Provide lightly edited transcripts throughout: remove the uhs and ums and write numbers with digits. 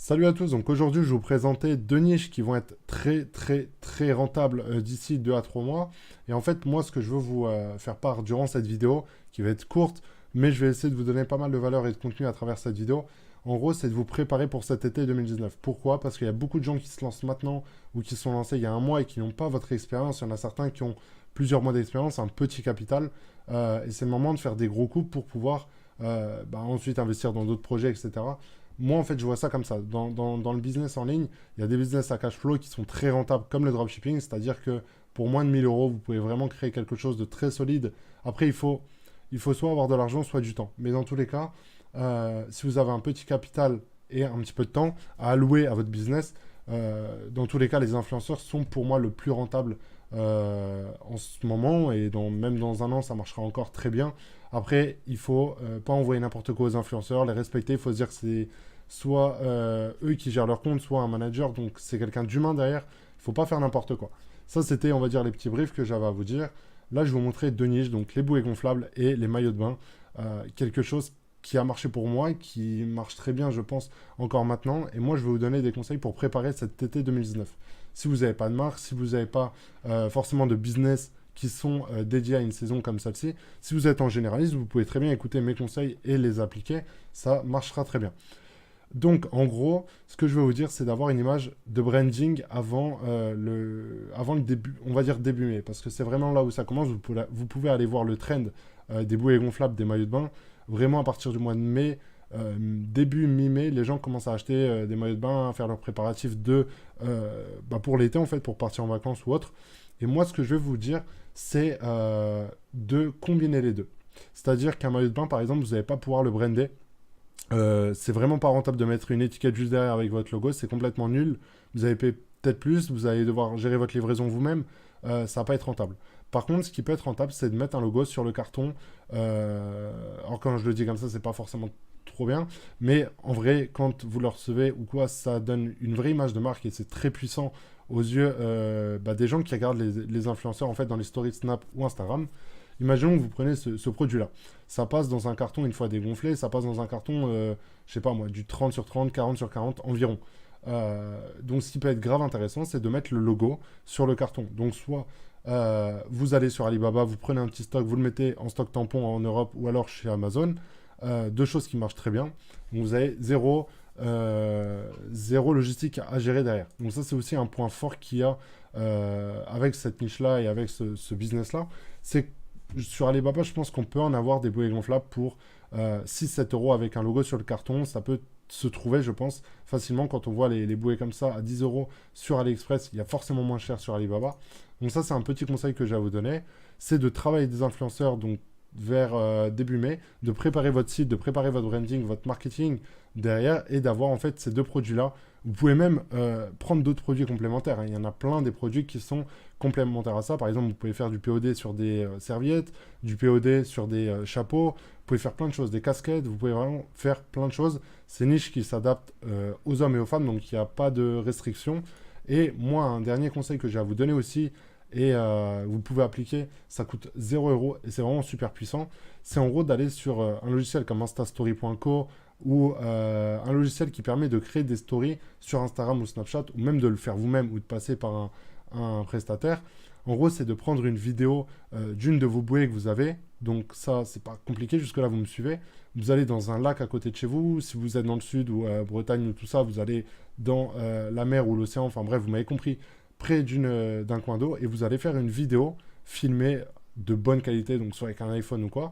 Salut à tous, donc aujourd'hui je vais vous présenter deux niches qui vont être très rentables d'ici 2 à 3 mois. Et en fait moi ce que je veux vous faire part durant cette vidéo, qui va être courte, mais je vais essayer de vous donner pas mal de valeur et de contenu à travers cette vidéo. En gros c'est de vous préparer pour cet été 2019. Pourquoi? Parce qu'il y a beaucoup de gens qui se lancent maintenant ou qui se sont lancés il y a un mois et qui n'ont pas votre expérience. Il y en a certains qui ont plusieurs mois d'expérience, un petit capital. Et c'est le moment de faire des gros coups pour pouvoir ensuite investir dans d'autres projets, etc. Moi, en fait, je vois ça comme ça. Dans le business en ligne, il y a des business à cash flow qui sont très rentables, comme le dropshipping. C'est-à-dire que pour moins de 1000 euros, vous pouvez vraiment créer quelque chose de très solide. Après, il faut soit avoir de l'argent, soit du temps. Mais dans tous les cas, si vous avez un petit capital et un petit peu de temps à allouer à votre business, dans tous les cas, les influenceurs sont pour moi le plus rentable en ce moment. Et même dans un an, ça marchera encore très bien. Après, il faut pas envoyer n'importe quoi aux influenceurs, les respecter. Il faut se dire que c'est soit eux qui gèrent leur compte, soit un manager. Donc, c'est quelqu'un d'humain derrière. Il faut pas faire n'importe quoi. Ça, c'était, on va dire, les petits briefs que j'avais à vous dire. Là, je vais vous montrer deux niches, donc les bouées gonflables et les maillots de bain. Quelque chose qui a marché pour moi, qui marche très bien, je pense, encore maintenant. Et moi, je vais vous donner des conseils pour préparer cet été 2019. Si vous n'avez pas de marque, si vous n'avez pas forcément de business qui sont dédiés à une saison comme celle-ci. Si vous êtes en généraliste, vous pouvez très bien écouter mes conseils et les appliquer. Ça marchera très bien. Donc, en gros, ce que je veux vous dire, c'est d'avoir une image de branding avant le début, on va dire début mai, parce que c'est vraiment là où ça commence. Vous pouvez aller voir le trend des bouées gonflables, des maillots de bain. Vraiment, à partir du mois de mai, début mi-mai, les gens commencent à acheter des maillots de bain, à faire leurs préparatifs pour l'été, en fait, pour partir en vacances ou autre. Et moi, ce que je vais vous dire, c'est de combiner les deux. C'est-à-dire qu'un maillot de bain, par exemple, vous n'allez pas pouvoir le brander. C'est vraiment pas rentable de mettre une étiquette juste derrière avec votre logo, c'est complètement nul. Vous allez payer peut-être plus, vous allez devoir gérer votre livraison vous-même, ça va pas être rentable. Par contre, ce qui peut être rentable, c'est de mettre un logo sur le carton. Alors quand je le dis comme ça, c'est pas forcément trop bien, mais en vrai, quand vous le recevez ou quoi, ça donne une vraie image de marque et c'est très puissant aux yeux des gens qui regardent les influenceurs en fait dans les stories Snap ou Instagram. Imaginons que vous prenez ce produit-là. Ça passe dans un carton une fois dégonflé, ça passe dans un carton, je sais pas moi, du 30 sur 30, 40 sur 40 environ. Donc ce qui peut être grave intéressant, c'est de mettre le logo sur le carton. Donc soit vous allez sur Alibaba, vous prenez un petit stock, vous le mettez en stock tampon en Europe ou alors chez Amazon. Deux choses qui marchent très bien. Donc vous avez zéro logistique à gérer derrière. Donc ça c'est aussi un point fort qu'il y a avec cette niche-là et avec ce business-là. C'est que sur Alibaba, je pense qu'on peut en avoir des bouées gonflables pour 6-7 euros avec un logo sur le carton. Ça peut se trouver, je pense, facilement quand on voit les bouées comme ça à 10 euros sur AliExpress. Il y a forcément moins cher sur Alibaba. Donc ça, c'est un petit conseil que j'ai à vous donner. C'est de travailler des influenceurs donc vers début mai, de préparer votre site, de préparer votre branding, votre marketing derrière et d'avoir en fait ces deux produits-là. Vous pouvez même prendre d'autres produits complémentaires, hein. Il y en a plein des produits qui sont complémentaires à ça. Par exemple, vous pouvez faire du POD sur des serviettes, du POD sur des chapeaux. Vous pouvez faire plein de choses, des casquettes. Vous pouvez vraiment faire plein de choses. C'est une niche qui s'adapte aux hommes et aux femmes, donc il n'y a pas de restriction. Et moi, un dernier conseil que j'ai à vous donner aussi, et vous pouvez appliquer, ça coûte 0 euros et c'est vraiment super puissant. C'est en gros d'aller sur un logiciel comme instastory.co ou un logiciel qui permet de créer des stories sur Instagram ou Snapchat ou même de le faire vous-même ou de passer par un prestataire. En gros, c'est de prendre une vidéo d'une de vos bouées que vous avez. Donc ça, c'est pas compliqué. Jusque-là, vous me suivez. Vous allez dans un lac à côté de chez vous. Si vous êtes dans le sud ou Bretagne ou tout ça, vous allez dans la mer ou l'océan. Enfin bref, vous m'avez compris, près d'un coin d'eau. Et vous allez faire une vidéo filmée de bonne qualité, donc soit avec un iPhone ou quoi.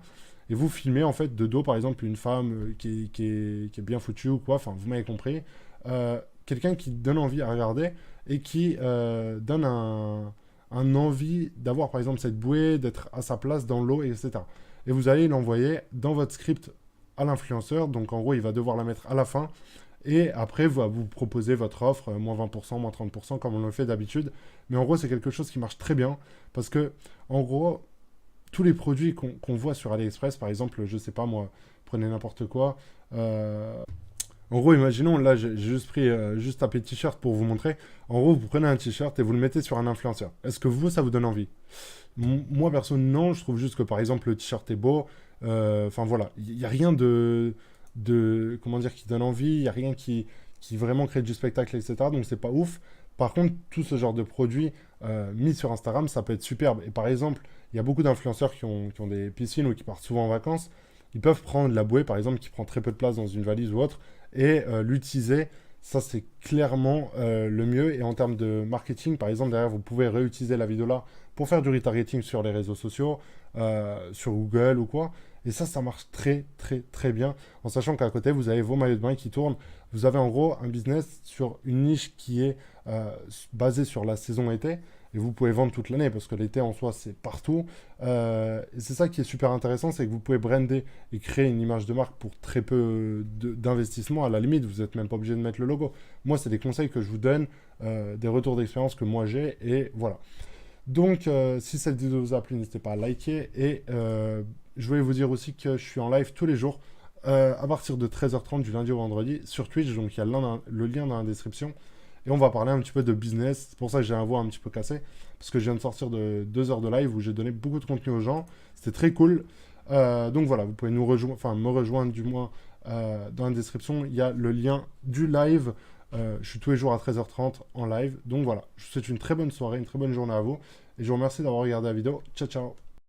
Et vous filmez en fait de dos, par exemple, une femme qui est bien foutue ou quoi. Enfin, vous m'avez compris. Quelqu'un qui donne envie à regarder et qui donne un envie d'avoir par exemple cette bouée, d'être à sa place dans l'eau, etc. Et vous allez l'envoyer dans votre script à l'influenceur, donc en gros il va devoir la mettre à la fin, et après vous proposez votre offre, moins 20%, moins 30%, comme on le fait d'habitude. Mais en gros c'est quelque chose qui marche très bien, parce que en gros, tous les produits qu'on voit sur AliExpress, par exemple, je sais pas moi, prenez n'importe quoi, en gros, imaginons, là, j'ai juste pris, juste tapé t-shirt pour vous montrer. En gros, vous prenez un t-shirt et vous le mettez sur un influenceur. Est-ce que ça vous donne envie? Moi, perso, non. Je trouve juste que, par exemple, le t-shirt est beau. Enfin, voilà. Il n'y a rien comment dire, qui donne envie. Il n'y a rien qui vraiment créent du spectacle, etc. Donc c'est pas ouf. Par contre, tout ce genre de produit mis sur Instagram, ça peut être superbe. Et par exemple, il y a beaucoup d'influenceurs qui ont des piscines ou qui partent souvent en vacances. Ils peuvent prendre la bouée, par exemple, qui prend très peu de place dans une valise ou autre, et l'utiliser. Ça, c'est clairement le mieux. Et en termes de marketing, par exemple, derrière, vous pouvez réutiliser la vidéo là pour faire du retargeting sur les réseaux sociaux, sur Google ou quoi. Et ça marche très, très, très bien. En sachant qu'à côté, vous avez vos maillots de bain qui tournent. Vous avez en gros un business sur une niche qui est basée sur la saison été. Et vous pouvez vendre toute l'année parce que l'été en soi, c'est partout. Et c'est ça qui est super intéressant, c'est que vous pouvez brander et créer une image de marque pour très peu d'investissement. À la limite, vous n'êtes même pas obligé de mettre le logo. Moi, c'est des conseils que je vous donne, des retours d'expérience que moi j'ai. Et voilà. Donc, si cette vidéo vous a plu, n'hésitez pas à liker. Et je voulais vous dire aussi que je suis en live tous les jours à partir de 13h30 du lundi au vendredi sur Twitch. Donc, il y a le lien dans la description. Et on va parler un petit peu de business. C'est pour ça que j'ai un voix un petit peu cassé. Parce que je viens de sortir de 2 heures de live où j'ai donné beaucoup de contenu aux gens. C'était très cool. Donc voilà, vous pouvez nous rejoindre, enfin me rejoindre du moins dans la description. Il y a le lien du live. Je suis tous les jours à 13h30 en live. Donc voilà, je vous souhaite une très bonne soirée, une très bonne journée à vous. Et je vous remercie d'avoir regardé la vidéo. Ciao, ciao.